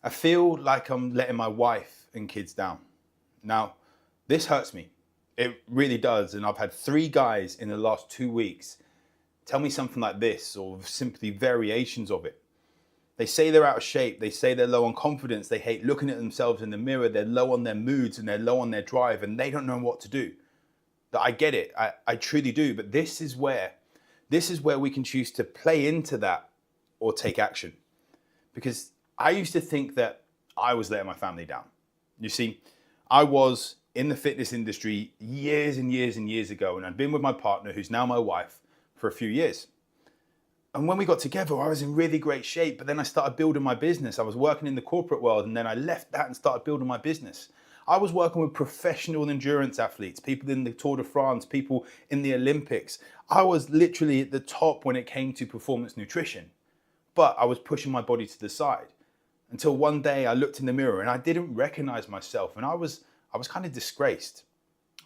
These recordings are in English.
I feel like I'm letting my wife and kids down. Now, this hurts me. It really does. And I've had 3 guys in the last 2 weeks tell me something like this, or simply variations of it. They say they're out of shape. They say they're low on confidence. They hate looking at themselves in the mirror. They're low on their moods and they're low on their drive and they don't know what to do. That I get it. I truly do. But this is where we can choose to play into that or take action. Because I used to think that I was letting my family down. You see, I was in the fitness industry years and years and years ago, and I'd been with my partner, who's now my wife, for a few years. And when we got together, I was in really great shape, but then I started building my business. I was working in the corporate world, and then I left that and started building my business. I was working with professional endurance athletes, people in the Tour de France, people in the Olympics. I was literally at the top when it came to performance nutrition, but I was pushing my body to the side until one day I looked in the mirror and I didn't recognize myself, and I was kind of disgraced.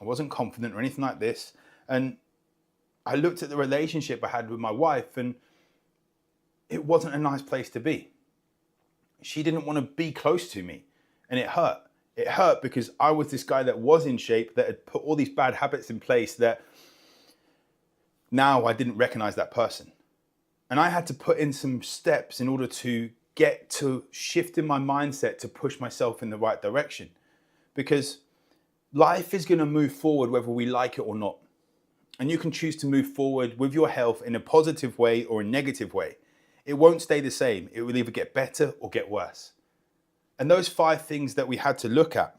I wasn't confident or anything like this. And I looked at the relationship I had with my wife, and it wasn't a nice place to be. She didn't want to be close to me, and it hurt. It hurt because I was this guy that was in shape, that had put all these bad habits in place, that now I didn't recognize that person. And I had to put in some steps in order to get to shift in my mindset to push myself in the right direction. Because life is going to move forward whether we like it or not. And you can choose to move forward with your health in a positive way or a negative way. It won't stay the same. It will either get better or get worse. And those 5 things that we had to look at,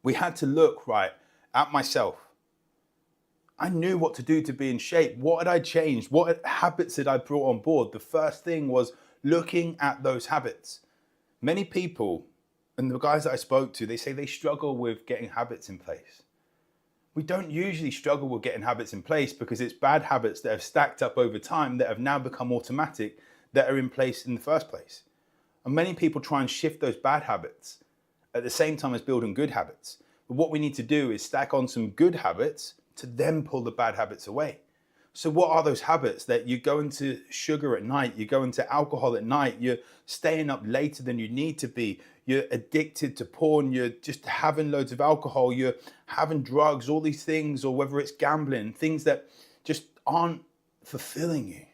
we had to look right at myself. I knew what to do to be in shape. What had I changed? What habits had I brought on board? The first thing was looking at those habits. Many people, and the guys that I spoke to, they say they struggle with getting habits in place. We don't usually struggle with getting habits in place because it's bad habits that have stacked up over time that have now become automatic, that are in place in the first place. And many people try and shift those bad habits at the same time as building good habits. But what we need to do is stack on some good habits to then pull the bad habits away. So what are those habits? That you go into sugar at night, you go into alcohol at night, you're staying up later than you need to be, you're addicted to porn, you're just having loads of alcohol, you're having drugs, all these things, or whether it's gambling, things that just aren't fulfilling you.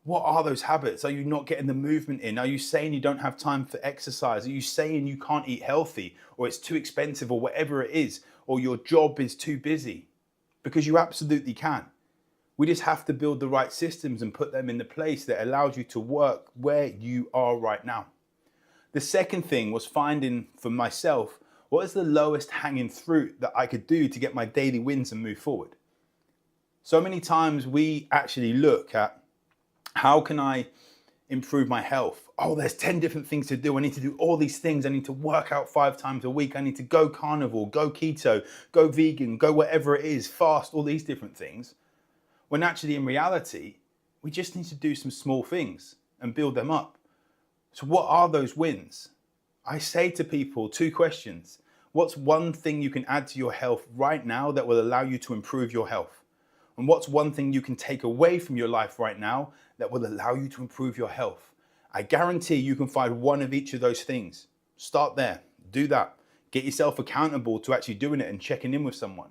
What are those habits? Are you not getting the movement in? Are you saying you don't have time for exercise? Are you saying you can't eat healthy, or it's too expensive, or whatever it is, or your job is too busy? Because you absolutely can. We just have to build the right systems and put them in the place that allows you to work where you are right now. The second thing was finding for myself, what is the lowest hanging fruit that I could do to get my daily wins and move forward? So many times we actually look at, how can I improve my health? Oh, there's 10 different things to do. I need to do all these things. I need to work out 5 times a week. I need to go carnivore, go keto, go vegan, go whatever it is, fast, all these different things. When actually in reality, we just need to do some small things and build them up. So what are those wins? I say to people 2 questions. What's one thing you can add to your health right now that will allow you to improve your health? And what's one thing you can take away from your life right now that will allow you to improve your health? I guarantee you can find one of each of those things. Start there, do that. Get yourself accountable to actually doing it and checking in with someone.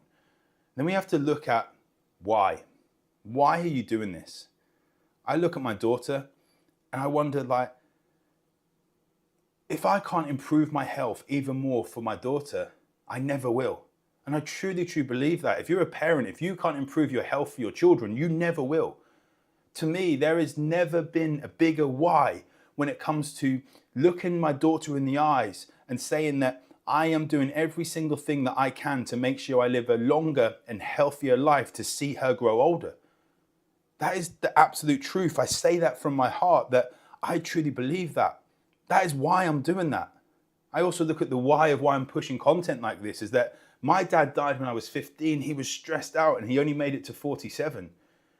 Then we have to look at why. Why are you doing this? I look at my daughter and I wonder, if I can't improve my health even more for my daughter, I never will. And I truly, truly believe that. If you're a parent, if you can't improve your health for your children, you never will. To me, there has never been a bigger why when it comes to looking my daughter in the eyes and saying that I am doing every single thing that I can to make sure I live a longer and healthier life to see her grow older. That is the absolute truth. I say that from my heart, that I truly believe that. That is why I'm doing that. I also look at the why of why I'm pushing content like this, is that my dad died when I was 15. He was stressed out and he only made it to 47. And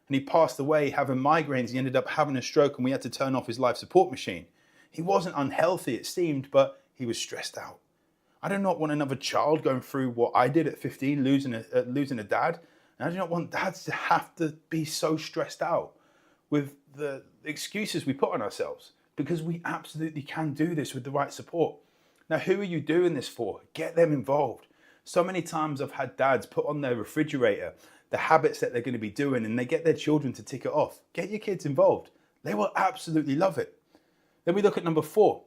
he passed away having migraines. He ended up having a stroke and we had to turn off his life support machine. He wasn't unhealthy, it seemed, but he was stressed out. I do not want another child going through what I did at 15, losing a dad. And I do not want dads to have to be so stressed out with the excuses we put on ourselves. because we absolutely can do this with the right support. Now, who are you doing this for? Get them involved. So many times I've had dads put on their refrigerator the habits that they're going to be doing, and they get their children to tick it off. Get your kids involved. They will absolutely love it. Then we look at number 4.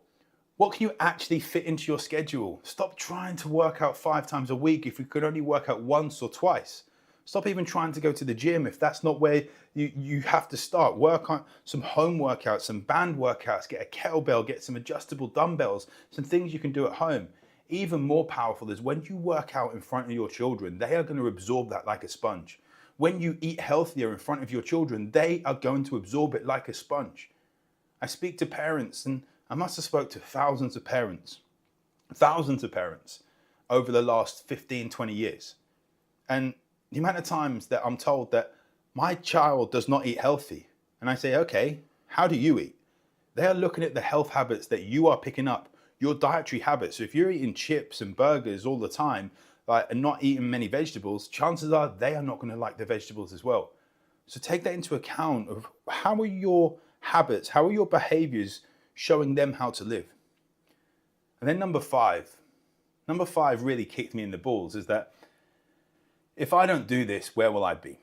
What can you actually fit into your schedule? Stop trying to work out 5 times a week if you could only work out once or twice. Stop even trying to go to the gym if that's not where you have to start. Work on some home workouts, some band workouts, get a kettlebell, get some adjustable dumbbells, some things you can do at home. Even more powerful is when you work out in front of your children, they are going to absorb that like a sponge. When you eat healthier in front of your children, they are going to absorb it like a sponge. I speak to parents, and I must have spoke to thousands of parents over the last 15, 20 years. And the amount of times that I'm told that my child does not eat healthy, and I say, okay, how do you eat? They are looking at the health habits that you are picking up, your dietary habits. So if you're eating chips and burgers all the time, and not eating many vegetables, chances are they are not going to like the vegetables as well. So take that into account of how are your habits, how are your behaviors showing them how to live? And then number five really kicked me in the balls, is that if I don't do this, where will I be?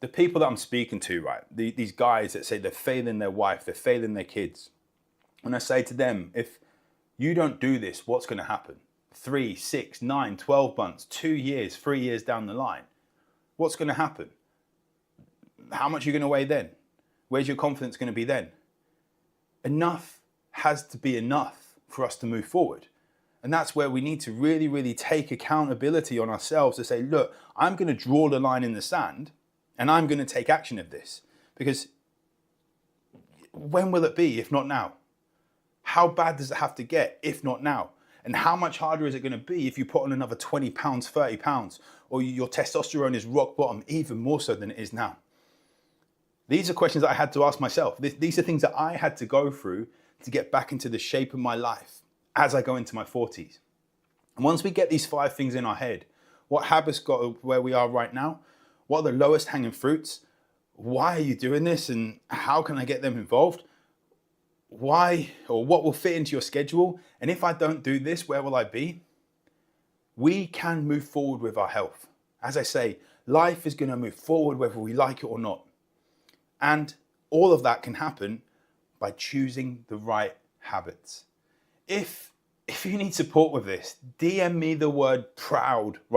The people that I'm speaking to, right, these guys that say they're failing their wife, they're failing their kids. When I say to them, if you don't do this, what's going to happen? 3, 6, 9, 12 months, 2 years, 3 years down the line, what's going to happen? How much are you going to weigh then? Where's your confidence going to be then? Enough has to be enough for us to move forward. And that's where we need to really, really take accountability on ourselves to say, look, I'm going to draw the line in the sand and I'm going to take action of this. Because when will it be if not now? How bad does it have to get if not now? And how much harder is it going to be if you put on another 20 pounds, 30 pounds, or your testosterone is rock bottom, even more so than it is now? These are questions that I had to ask myself. These are things that I had to go through to get back into the shape of my life as I go into my 40s. And once we get these 5 things in our head, what habits got where we are right now? What are the lowest hanging fruits? Why are you doing this? And how can I get them involved? Why, or what will fit into your schedule? And if I don't do this, where will I be? We can move forward with our health. As I say, life is going to move forward whether we like it or not. And all of that can happen by choosing the right habits. If you need support with this, DM me the word proud right